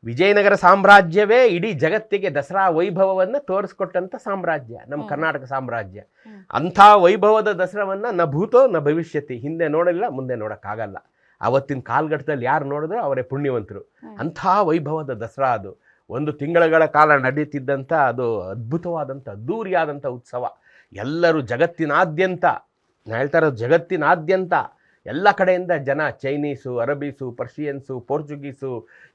ವಿಜಯನಗರ ಸಾಮ್ರಾಜ್ಯವೇ ಇಡೀ ಜಗತ್ತಿಗೆ ದಸರಾ ವೈಭವವನ್ನು ತೋರಿಸ್ಕೊಟ್ಟಂಥ ಸಾಮ್ರಾಜ್ಯ ನಮ್ಮ ಕರ್ನಾಟಕ ಸಾಮ್ರಾಜ್ಯ. ಅಂಥ ವೈಭವದ ದಸರಾವನ್ನು ನ ಭೂತೋ ನ ಭವಿಷ್ಯತಿ, ಹಿಂದೆ ನೋಡಿಲ್ಲ ಮುಂದೆ ನೋಡೋಕ್ಕಾಗಲ್ಲ. ಅವತ್ತಿನ ಕಾಲಘಟ್ಟದಲ್ಲಿ ಯಾರು ನೋಡಿದ್ರು ಅವರೇ ಪುಣ್ಯವಂತರು. ಅಂಥ ವೈಭವದ ದಸರಾ ಅದು 1 ತಿಂಗಳ ಕಾಲ ನಡೀತಿದ್ದಂಥ ಅದು ಅದ್ಭುತವಾದಂಥ ಅದ್ದೂರಿಯಾದಂಥ ಉತ್ಸವ. ಎಲ್ಲರೂ ಜಗತ್ತಿನಾದ್ಯಂತ, ನಾನು ಹೇಳ್ತಾ ಇರೋದು ಜಗತ್ತಿನಾದ್ಯಂತ ಎಲ್ಲ ಕಡೆಯಿಂದ ಜನ, ಚೈನೀಸು, ಅರಬೀಸು, ಪರ್ಷಿಯನ್ಸು, ಪೋರ್ಚುಗೀಸು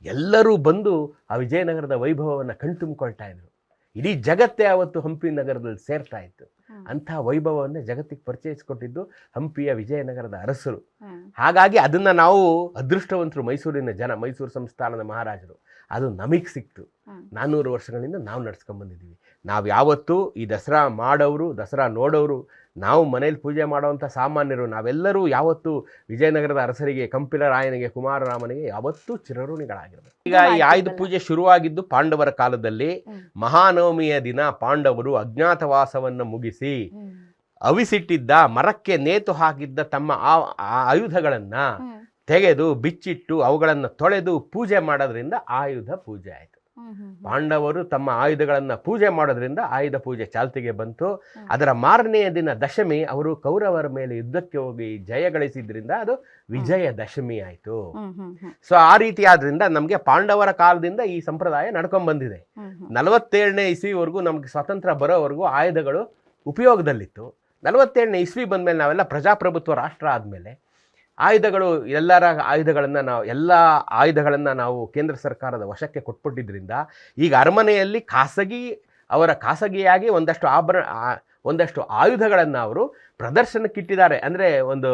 ಎಲ್ಲರೂ ಬಂದು ಆ ವಿಜಯನಗರದ ವೈಭವವನ್ನು ಕಣ್ತುಂಬಿಕೊಳ್ತಾ ಇದ್ರು. ಇಡೀ ಜಗತ್ತೇ ಅವತ್ತು ಹಂಪಿ ನಗರದಲ್ಲಿ ಸೇರ್ತಾ ಇತ್ತು. ಅಂಥ ವೈಭವವನ್ನೇ ಜಗತ್ತಿಗೆ ಪರಿಚಯಿಸಿಕೊಟ್ಟಿದ್ದು ಹಂಪಿಯ ವಿಜಯನಗರದ ಅರಸರು. ಹಾಗಾಗಿ ಅದನ್ನು ನಾವು ಅದೃಷ್ಟವಂತರು, ಮೈಸೂರಿನ ಜನ, ಮೈಸೂರು ಸಂಸ್ಥಾನದ ಮಹಾರಾಜರು. ಅದು ನಮಗೆ ಸಿಕ್ತು. 400 ವರ್ಷಗಳಿಂದ ನಾವು ನಡ್ಸ್ಕೊಂಡ್ಬಂದಿದ್ದೀವಿ. ನಾವು ಯಾವತ್ತೂ ಈ ದಸರಾ ಮಾಡೋರು, ದಸರಾ ನೋಡೋರು, ನಾವು ಮನೇಲಿ ಪೂಜೆ ಮಾಡುವಂಥ ಸಾಮಾನ್ಯರು, ನಾವೆಲ್ಲರೂ ಯಾವತ್ತೂ ವಿಜಯನಗರದ ಅರಸರಿಗೆ, ಕಂಪಿಲ ರಾಯನಿಗೆ, ಕುಮಾರರಾಮನಿಗೆ ಯಾವತ್ತೂ ಚಿರಋಣಿಗಳಾಗಿರ್ಬೇಕು. ಈಗ ಈ ಆಯುಧ ಪೂಜೆ ಶುರುವಾಗಿದ್ದು ಪಾಂಡವರ ಕಾಲದಲ್ಲಿ. ಮಹಾನವಮಿಯ ದಿನ ಪಾಂಡವರು ಅಜ್ಞಾತವಾಸವನ್ನು ಮುಗಿಸಿ ಅವಿಸಿಟ್ಟಿದ್ದ, ಮರಕ್ಕೆ ನೇತು ಹಾಕಿದ್ದ ತಮ್ಮ ಆಯುಧಗಳನ್ನು ತೆಗೆದು ಬಿಚ್ಚಿಟ್ಟು ಅವುಗಳನ್ನು ತೊಳೆದು ಪೂಜೆ ಮಾಡೋದ್ರಿಂದ ಆಯುಧ ಪೂಜೆ ಆಯಿತು. ಪಾಂಡವರು ತಮ್ಮ ಆಯುಧಗಳನ್ನು ಪೂಜೆ ಮಾಡೋದ್ರಿಂದ ಆಯುಧ ಪೂಜೆ ಚಾಲ್ತಿಗೆ ಬಂತು. ಅದರ ಮಾರನೆಯ ದಿನ ದಶಮಿ, ಅವರು ಕೌರವರ ಮೇಲೆ ಯುದ್ಧಕ್ಕೆ ಹೋಗಿ ಜಯ ಗಳಿಸಿದ್ರಿಂದ ಅದು ವಿಜಯ ದಶಮಿ ಆಯಿತು. ಸೊ ಆ ರೀತಿ ಆದ್ರಿಂದ ನಮಗೆ ಪಾಂಡವರ ಕಾಲದಿಂದ ಈ ಸಂಪ್ರದಾಯ ನಡ್ಕೊಂಡ್ ಬಂದಿದೆ. 47ನೇ ಇಸ್ವಿವರೆಗೂ ನಮ್ಗೆ ಸ್ವಾತಂತ್ರ್ಯ ಬರೋವರೆಗೂ ಆಯುಧಗಳು ಉಪಯೋಗದಲ್ಲಿತ್ತು. 47ನೇ ಇಸ್ವಿ ಬಂದಮೇಲೆ, ನಾವೆಲ್ಲ ಪ್ರಜಾಪ್ರಭುತ್ವ ರಾಷ್ಟ್ರ ಆದಮೇಲೆ ಆಯುಧಗಳು, ಎಲ್ಲ ಆಯುಧಗಳನ್ನು ನಾವು ಕೇಂದ್ರ ಸರ್ಕಾರದ ವಶಕ್ಕೆ ಕೊಟ್ಬಿಟ್ಟಿದ್ರಿಂದ ಈಗ ಅರಮನೆಯಲ್ಲಿ ಖಾಸಗಿಯಾಗಿ ಒಂದಷ್ಟು ಆಯುಧಗಳನ್ನು ಅವರು ಪ್ರದರ್ಶನಕ್ಕಿಟ್ಟಿದ್ದಾರೆ. ಅಂದರೆ ಒಂದು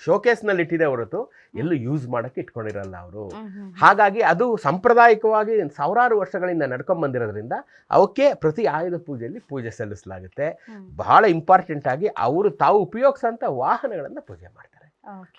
ಶೋಕೇಸ್ನಲ್ಲಿ ಇಟ್ಟಿದೆ ಹೊರತು ಎಲ್ಲೂ ಯೂಸ್ ಮಾಡೋಕ್ಕೆ ಇಟ್ಕೊಂಡಿರಲ್ಲ ಅವರು. ಹಾಗಾಗಿ ಅದು ಸಾಂಪ್ರದಾಯಿಕವಾಗಿ ಸಾವಿರಾರು ವರ್ಷಗಳಿಂದ ನಡ್ಕೊಂಡ್ಬಂದಿರೋದ್ರಿಂದ ಅವಕ್ಕೆ ಪ್ರತಿ ಆಯುಧ ಪೂಜೆಯಲ್ಲಿ ಪೂಜೆ ಸಲ್ಲಿಸಲಾಗುತ್ತೆ. ಬಹಳ ಇಂಪಾರ್ಟೆಂಟ್ ಆಗಿ ಅವರು ತಾವು ಉಪಯೋಗಿಸೋಂಥ ವಾಹನಗಳನ್ನು ಪೂಜೆ ಮಾಡ್ತಾರೆ.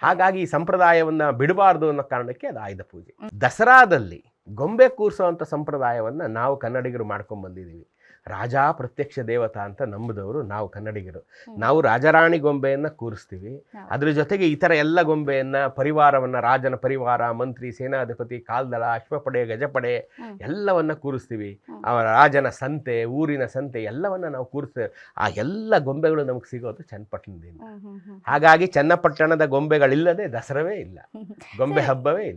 ಹಾಗಾಗಿ ಈ ಸಂಪ್ರದಾಯವನ್ನು ಬಿಡಬಾರ್ದು ಅನ್ನೋ ಕಾರಣಕ್ಕೆ ಅದು ಆಯುಧ ಪೂಜೆ. ದಸರಾದಲ್ಲಿ ಗೊಂಬೆ ಕೂರಿಸುವಂಥ ಸಂಪ್ರದಾಯವನ್ನು ನಾವು ಕನ್ನಡಿಗರು ಮಾಡ್ಕೊಂಡು ಬಂದಿದ್ದೀವಿ. ರಾಜ ಪ್ರತ್ಯಕ್ಷ ದೇವತಾ ಅಂತ ನಂಬಿದವರು ನಾವು ಕನ್ನಡಿಗರು. ನಾವು ರಾಜರಾಣಿ ಗೊಂಬೆಯನ್ನು ಕೂರಿಸ್ತೀವಿ. ಅದ್ರ ಜೊತೆಗೆ ಈ ಥರ ಎಲ್ಲ ಗೊಂಬೆಯನ್ನು, ಪರಿವಾರವನ್ನು, ರಾಜನ ಪರಿವಾರ, ಮಂತ್ರಿ, ಸೇನಾಧಿಪತಿ, ಕಾಲ್ದಳ, ಅಶ್ವಪಡೆ, ಗಜಪಡೆ ಎಲ್ಲವನ್ನ ಕೂರಿಸ್ತೀವಿ. ಅವರ ರಾಜನ ಸಂತೆ, ಊರಿನ ಸಂತೆ ಎಲ್ಲವನ್ನ ನಾವು ಕೂರಿಸ್ತೇವೆ. ಆ ಎಲ್ಲ ಗೊಂಬೆಗಳು ನಮಗೆ ಸಿಗೋದು ಚನ್ನಪಟ್ಟಣದಿಂದ. ಹಾಗಾಗಿ ಚನ್ನಪಟ್ಟಣದ ಗೊಂಬೆಗಳಿಲ್ಲದೆ ದಸರವೇ ಇಲ್ಲ, ಗೊಂಬೆ ಹಬ್ಬವೇ ಇಲ್ಲ.